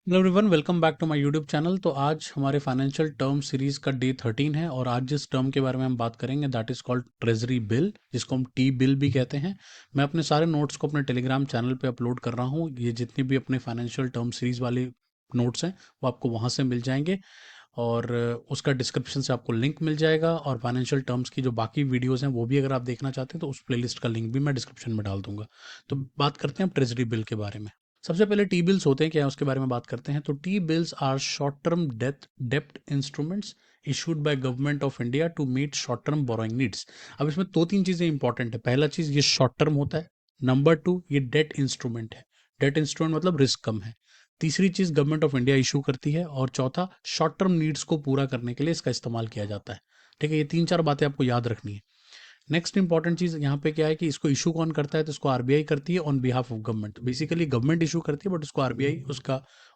Hello everyone, welcome back to my YouTube channel. तो आज हमारे फाइनेंशियल टर्म सीरीज का डे 13 है और आज जिस टर्म के बारे में हम बात करेंगे that is called treasury bill, जिसको हम टी बिल भी कहते हैं। मैं अपने सारे नोट्स को अपने टेलीग्राम चैनल पे अपलोड कर रहा हूँ। ये जितनी भी अपने फाइनेंशियल टर्म सीरीज वाले नोट्स हैं वो आपको वहाँ से मिल जाएंगे और उसका डिस्क्रिप्शन से आपको लिंक मिल जाएगा। और फाइनेंशियल टर्म्स की जो बाकी वीडियोज़ हैं वो भी अगर आप देखना चाहते हैं तो उस प्लेलिस्ट का लिंक भी मैं डिस्क्रिप्शन में डाल दूंगा। तो बात करते हैं अब ट्रेजरी बिल के बारे में। सबसे पहले टी बिल्स होते हैं क्या है उसके बारे में बात करते हैं। तो T bills are short term डेप्ट instruments issued by government of India to meet short term borrowing needs. अब इसमें दो तीन चीजें इंपॉर्टेंट है। पहला चीज ये शॉर्ट टर्म होता है, नंबर टू ये डेट इंस्ट्रूमेंट है। डेट इंस्ट्रूमेंट मतलब रिस्क कम है। तीसरी चीज गवर्नमेंट ऑफ इंडिया इशू करती है और चौथा शॉर्ट टर्म नीड्स को पूरा करने के लिए इसका इस्तेमाल किया जाता है। ठीक है, ये तीन चार बातें आपको याद रखनी है। नेक्स्ट इंपॉर्टेंट चीज यहाँ पे क्या है कि इसको इशू कौन करता है, तो इसको आरबीआई करती है on behalf of government. Basically government issue करती है बट उसको आरबीआई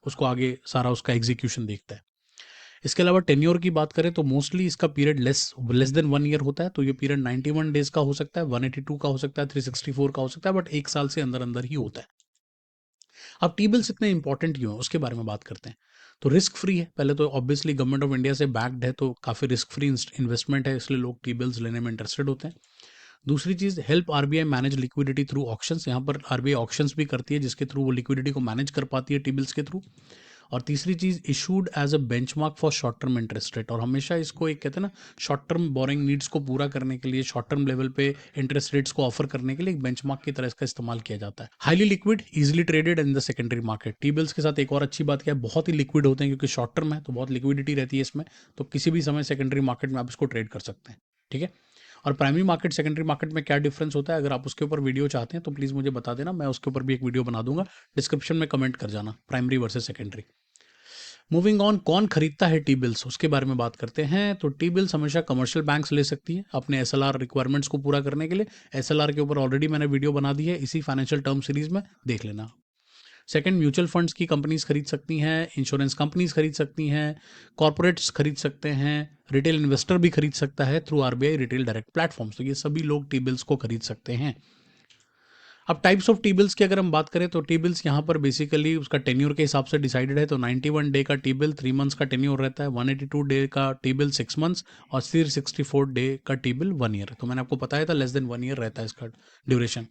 उसको आगे सारा उसका एग्जीक्यूशन देखता है। इसके अलावा टेन्योर की बात करें तो मोस्टली इसका पीरियड लेस देन 1 ईयर होता है। तो ये पीरियड 91 डेज का हो सकता है, 182 का हो सकता है, 364 का हो सकता है, बट एक साल से अंदर अंदर ही होता है। अब टी बिल्स इतने इंपॉर्टेंट क्यों है उसके बारे में बात करते हैं। तो रिस्क फ्री है, पहले तो ऑब्वियसली गवर्नमेंट ऑफ इंडिया से बैक्ड है तो काफी रिस्क फ्री इन्वेस्टमेंट है, इसलिए लोग टी बिल्स लेने में इंटरेस्टेड होते हैं। दूसरी चीज, help RBI manage liquidity through auctions. यहाँ पर आरबीआई ऑक्शंस भी करती है जिसके थ्रू वो लिक्विडिटी को मैनेज कर पाती है टी बिल्स के थ्रू। और तीसरी चीज, issued as a benchmark for short term interest rate. और हमेशा इसको एक कहते हैं ना, शॉर्ट टर्म बोरिंग नीड्स को पूरा करने के लिए शॉर्ट टर्म लेवल पे इंटरेस्ट रेट्स को ऑफर करने के लिए एक बेंचमार्क की तरह इसका इस्तेमाल किया जाता है। Highly liquid, easily traded in the secondary market. T bills के साथ एक और अच्छी बात क्या है, बहुत ही लिक्विड होते हैं क्योंकि शॉर्ट टर्म है तो बहुत लिक्विडिटी रहती है इसमें। तो किसी भी समय सेकेंडरी मार्केट में आप इसको ट्रेड कर सकते हैं। ठीक है। और प्राइमरी मार्केट सेकेंडरी मार्केट में क्या डिफरेंस होता है, अगर आप उसके ऊपर वीडियो चाहते हैं तो प्लीज़ मुझे बता देना, मैं उसके ऊपर भी एक वीडियो बना दूंगा। डिस्क्रिप्शन में कमेंट कर जाना, primary versus secondary. Moving on, कौन खरीदता है टी बिल्स उसके बारे में बात करते हैं। तो टी बिल्स हमेशा कमर्शियल बैंक्स ले सकती है अपने एसएलआर रिक्वायरमेंट्स को पूरा करने के लिए। एसएलआर के ऊपर ऑलरेडी मैंने वीडियो बना दी है इसी फाइनेंशियल टर्म सीरीज में, देख लेना। सेकंड, म्यूचुअल फंड्स की कंपनीज खरीद सकती हैं, इंश्योरेंस कंपनीज खरीद सकती हैं, कॉर्पोरेट्स खरीद सकते हैं, रिटेल इन्वेस्टर भी खरीद सकता है through RBI retail direct platforms. तो ये सभी लोग टी बिल्स को खरीद सकते हैं। अब टाइप्स ऑफ टी बिल्स की अगर हम बात करें तो टी बिल्स यहाँ पर बेसिकली उसका टेन्योर के हिसाब से डिसाइडेड है। तो 91 डे का टी बिल 3 मंथ्स का टेन्योर रहता है, 182 डे का टी बिल 6 मंथ्स और 364 डे का टी बिल 1 ईयर। तो मैंने आपको बताया था लेस देन 1 ईयर रहता है इसका ड्यूरेशन।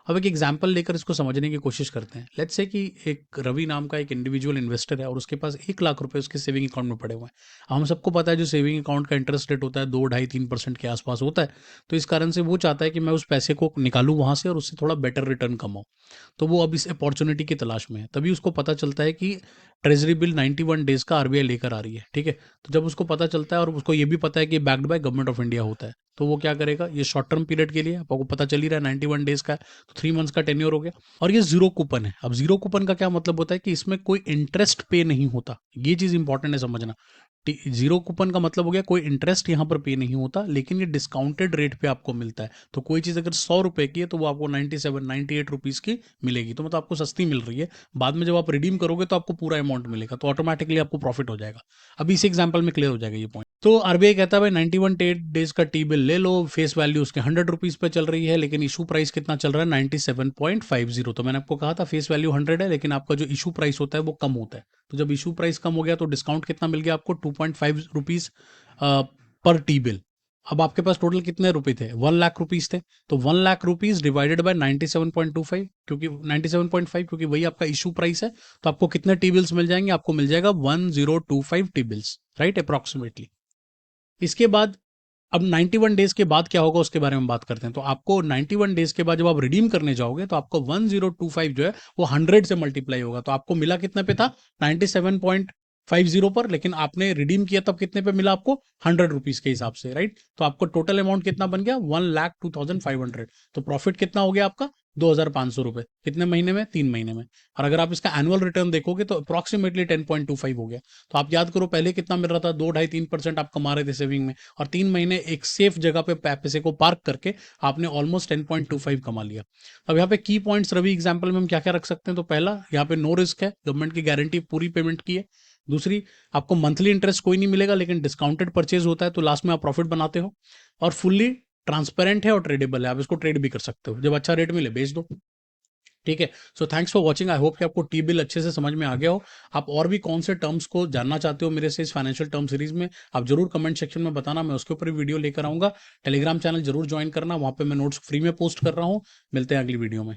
अब एक एग्जाम्पल लेकर इसको समझने की कोशिश करते हैं। लेट्स से कि एक रवि नाम का एक इंडिविजुअल इन्वेस्टर है और उसके पास 1 लाख रुपए उसके सेविंग अकाउंट में पड़े हुए हैं। हम सबको पता है जो सेविंग अकाउंट का इंटरेस्ट रेट होता है 2 ढाई 3% के आसपास होता है। तो इस कारण से वो चाहता है कि मैं उस पैसे को निकालूं वहां से और उससे थोड़ा बेटर रिटर्न कमाऊं। तो वो अब इस अपॉर्चुनिटी की तलाश में है। तभी उसको पता चलता है कि ट्रेजरी बिल 91 डेज का आरबीआई लेकर आ रही है। ठीक है। तो जब उसको पता चलता है और उसको ये भी पता है कि backed by government of India होता है, तो वो क्या करेगा, ये शॉर्ट टर्म पीरियड के लिए आपको पता चल ही रहा है 91 डेज का है, तो 3 मंथ्स का टेन्योर हो गया। और ये जीरो कूपन है। अब जीरो कूपन का क्या मतलब होता है कि इसमें कोई इंटरेस्ट पे नहीं होता। ये चीज इंपॉर्टेंट है समझना। जीरो कूपन का मतलब हो गया कोई इंटरेस्ट यहाँ पर पे नहीं होता, लेकिन ये डिस्काउंटेड रेट पे आपको मिलता है। तो कोई चीज़ अगर 100 रुपए की है तो वो आपको 97 98 रुपीज़ की मिलेगी, तो मतलब आपको सस्ती मिल रही है। बाद में जब आप रिडीम करोगे तो आपको पूरा अमाउंट मिलेगा, तो ऑटोमेटिकली आपको प्रॉफिट हो जाएगा। अभी इस एग्जाम्पल में क्लियर हो जाएगा ये पॉइंट। तो आरबीआई कहता है भाई 91 डेज का टी बिल ले लो, फेस वैल्यू उसके 100 रुपीज पे चल रही है, लेकिन इशू प्राइस कितना चल रहा है 97.50। तो मैंने आपको कहा था फेस वैल्यू 100 है, लेकिन आपका जो इशू प्राइस होता है वो कम होता है। तो जब इशू प्राइस कम हो गया तो डिस्काउंट कितना मिल गया आपको, 2.5 रुपीज पर टी बिल। अब आपके पास टोटल कितने रुपए थे, 1 लाख रुपीज थे। तो 1 लाख रुपीज डिवाइडेड बाय 97.25, क्योंकि 97.5 क्योंकि वही आपका इशू प्राइस है। तो आपको कितने टी बिल्स मिल जाएंगे, आपको मिल जाएगा 1025 टी बिल्स, राइट, अप्रोक्सीमेटली। इसके बाद अब 91 डेज के बाद क्या होगा उसके बारे में बात करते हैं। तो आपको 91 डेज के बाद जब आप रिडीम करने जाओगे तो आपको 1025 जो है वो 100 से मल्टीप्लाई होगा। तो आपको मिला कितने पे था, 97.50 पर, लेकिन आपने रिडीम किया तब कितने पे मिला आपको, 100 रुपीज के हिसाब से, राइट। तो आपको टोटल अमाउंट कितना बन गया, 1,02,500। तो प्रॉफिट कितना हो गया आपका, 2,500 रुपए। कितने महीने में, 3 महीने में। और अगर आप इसका एनुअल रिटर्न देखोगे तो अप्रोक्सीमेटली 10.25 हो गया। तो आप याद करो पहले कितना मिल रहा था, 2 ढाई 3% आप कमा रहे थे सेविंग में, और 3 महीने एक सेफ जगह पे पैसे को पार्क करके आपने ऑलमोस्ट 10.25 कमा लिया। अब यहाँ पे की पॉइंट्स रवि एग्जाम्पल में हम क्या क्या रख सकते हैं। तो पहला, यहाँ पे नो रिस्क है, गवर्नमेंट की गारंटी पूरी पेमेंट की है। दूसरी, आपको मंथली इंटरेस्ट कोई नहीं मिलेगा, लेकिन डिस्काउंटेड परचेज होता है तो लास्ट में आप प्रॉफिट बनाते हो। और फुल्ली ट्रांसपेरेंट है और ट्रेडेबल है, आप इसको ट्रेड भी कर सकते हो, जब अच्छा रेट मिले बेच दो। ठीक है। So thanks for watching. I hope कि आपको टी बिल अच्छे से समझ में आ गया हो। आप और भी कौन से टर्म्स को जानना चाहते हो मेरे से इस फाइनेंशियल टर्म सीरीज में, आप जरूर कमेंट सेक्शन में बताना, मैं उसके ऊपर वीडियो लेकर आऊंगा। टेलीग्राम चैनल जरूर ज्वाइन करना, वहां पे मैं नोट्स फ्री में पोस्ट कर रहा हूँ। मिलते हैं अगली वीडियो में।